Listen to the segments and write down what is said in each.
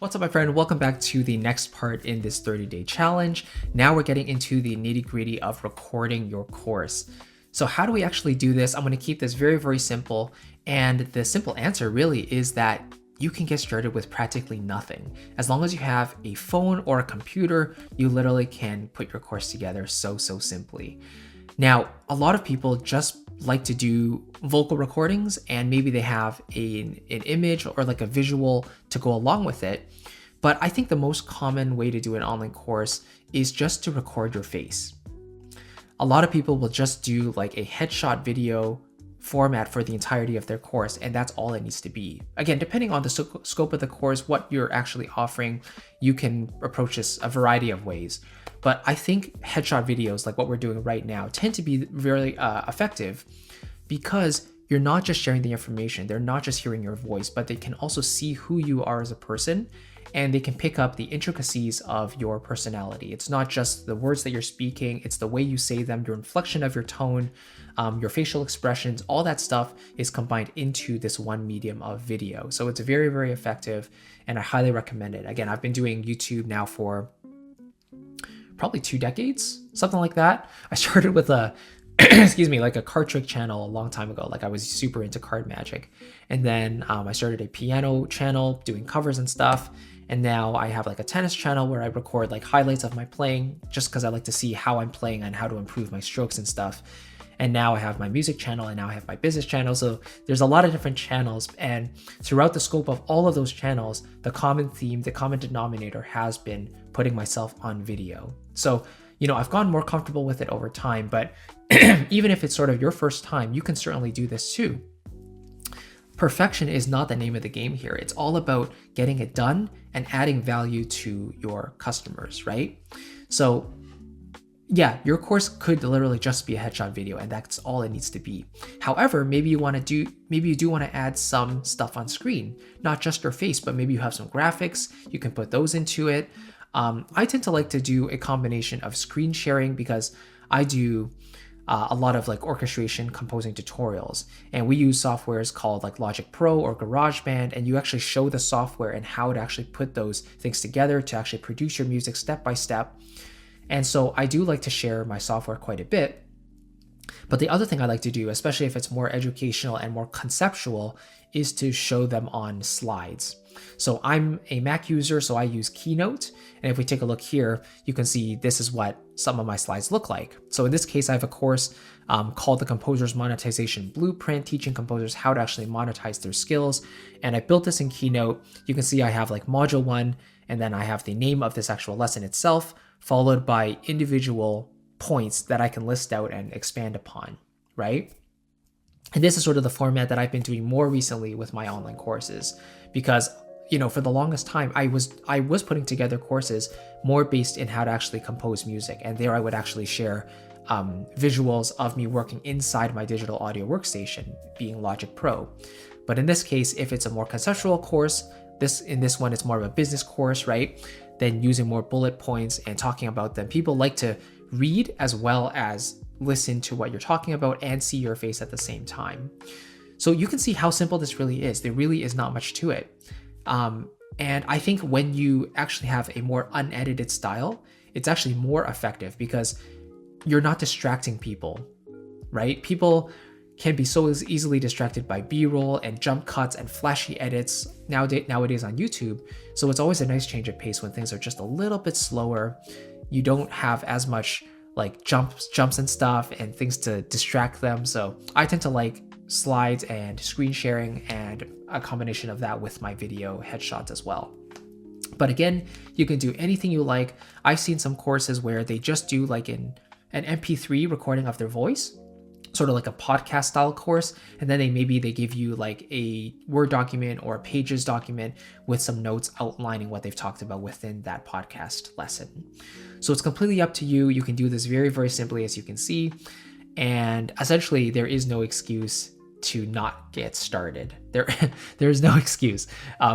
What's up, my friend? Welcome back to the next part in this 30-day challenge. Now we're getting into the nitty-gritty of recording your course. So how do we actually do this? I'm going to keep this very, very simple. And the simple answer really is that you can get started with practically nothing. As long as you have a phone or a computer, you literally can put your course together so simply. Now, a lot of people just like to do vocal recordings, and maybe they have an image or like a visual to go along with it. But I think the most common way to do an online course is just to record your face. A lot of people will just do like a headshot video format for the entirety of their course, and that's all it needs to be. Again, depending on the scope of the course, what you're actually offering, you can approach this a variety of ways. But I think headshot videos like what we're doing right now tend to be very effective because you're not just sharing the information, they're not just hearing your voice, but they can also see who you are as a person, and they can pick up the intricacies of your personality. It's not just the words that you're speaking, it's the way you say them, your inflection of your tone, your facial expressions, all that stuff is combined into this one medium of video. So it's very, very effective, and I highly recommend it. Again, I've been doing YouTube now for probably 2 decades, something like that. I started with a like a card trick channel a long time ago. Like I was super into card magic. And then I started a piano channel doing covers and stuff. And now I have like a tennis channel where I record like highlights of my playing just because I like to see how I'm playing and how to improve my strokes and stuff. And now I have my music channel, and now I have my business channel. So there's a lot of different channels, and throughout the scope of all of those channels, the common theme, the common denominator has been putting myself on video. So, I've gotten more comfortable with it over time, but even if it's sort of your first time, you can certainly do this too. Perfection is not the name of the game here. It's all about getting it done and adding value to your customers, right? So yeah, your course could literally just be a headshot video, and that's all it needs to be. However, maybe you do want to add some stuff on screen, not just your face, but maybe you have some graphics, you can put those into it. I tend to like to do a combination of screen sharing because I do a lot of like orchestration composing tutorials, and we use softwares called like Logic Pro or GarageBand, and you actually show the software and how to actually put those things together to actually produce your music step by step. And so I do like to share my software quite a bit. But the other thing I like to do, especially if it's more educational and more conceptual, is to show them on slides. So I'm a Mac user, so I use Keynote. And if we take a look here, you can see this is what some of my slides look like. So in this case, I have a course called the Composer's Monetization Blueprint, teaching composers how to actually monetize their skills. And I built this in Keynote. You can see I have like module 1, and then I have the name of this actual lesson itself, followed by individual points that I can list out and expand upon, right? And this is sort of the format that I've been doing more recently with my online courses, because for the longest time, I was putting together courses more based in how to actually compose music, and there I would actually share visuals of me working inside my digital audio workstation, being Logic Pro. But in this case, if it's a more conceptual course, in this one, it's more of a business course, right? Then using more bullet points and talking about them. People like to read as well as listen to what you're talking about and see your face at the same time. So you can see how simple this really is. There really is not much to it. And I think when you actually have a more unedited style, it's actually more effective because you're not distracting people, right? People can be so easily distracted by B-roll and jump cuts and flashy edits nowadays on YouTube. So it's always a nice change of pace when things are just a little bit slower. You don't have as much like jumps and stuff and things to distract them. So I tend to like slides and screen sharing and a combination of that with my video headshots as well. But again, you can do anything you like. I've seen some courses where they just do like an MP3 recording of their voice, sort of like a podcast style course, and then they give you like a Word document or a Pages document with some notes outlining what they've talked about within that podcast lesson. So it's completely up to you. You can do this very, very simply, as you can see, and essentially there is no excuse to not get started. There's no excuse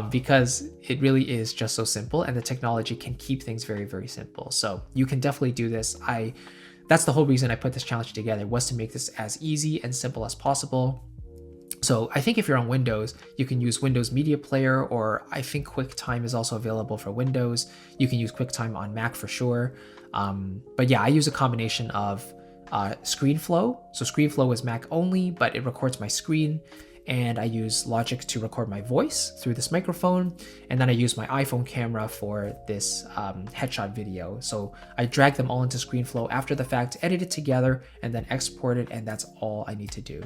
because it really is just so simple, and the technology can keep things very, very simple. So you can definitely do this. That's the whole reason I put this challenge together, was to make this as easy and simple as possible. So I think if you're on Windows, you can use Windows Media Player, or I think QuickTime is also available for Windows. You can use QuickTime on Mac for sure. But yeah, I use a combination of ScreenFlow. So ScreenFlow is Mac only, but it records my screen. And I use Logic to record my voice through this microphone. And then I use my iPhone camera for this headshot video. So I drag them all into ScreenFlow after the fact, edit it together, and then export it. And that's all I need to do.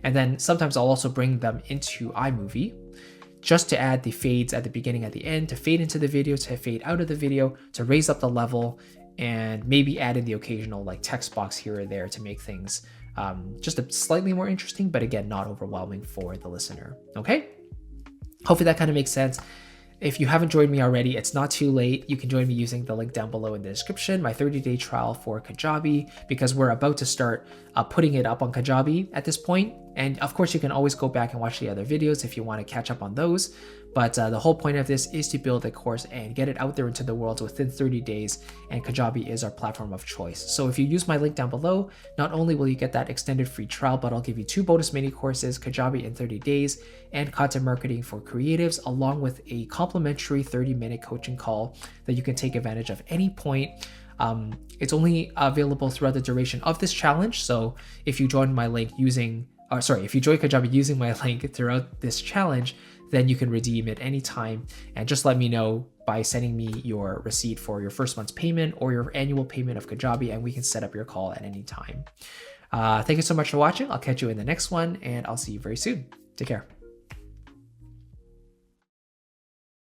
And then sometimes I'll also bring them into iMovie just to add the fades at the beginning, at the end, to fade into the video, to fade out of the video, to raise up the level, and maybe add in the occasional like text box here or there to make things just a slightly more interesting, but again, not overwhelming for the listener. Okay? Hopefully that kind of makes sense. If you haven't joined me already, it's not too late. You can join me using the link down below in the description, my 30-day trial for Kajabi, because we're about to start putting it up on Kajabi at this point. And of course, you can always go back and watch the other videos if you want to catch up on those. But the whole point of this is to build a course and get it out there into the world within 30 days. And Kajabi is our platform of choice. So if you use my link down below, not only will you get that extended free trial, but I'll give you 2 bonus mini courses, Kajabi in 30 days and content marketing for creatives, along with a complimentary 30-minute coaching call that you can take advantage of any point. It's only available throughout the duration of this challenge. So if you join my link using, if you join Kajabi using my link throughout this challenge, then you can redeem it anytime. And just let me know by sending me your receipt for your first month's payment or your annual payment of Kajabi, and we can set up your call at any time. Thank you so much for watching. I'll catch you in the next one, and I'll see you very soon. Take care.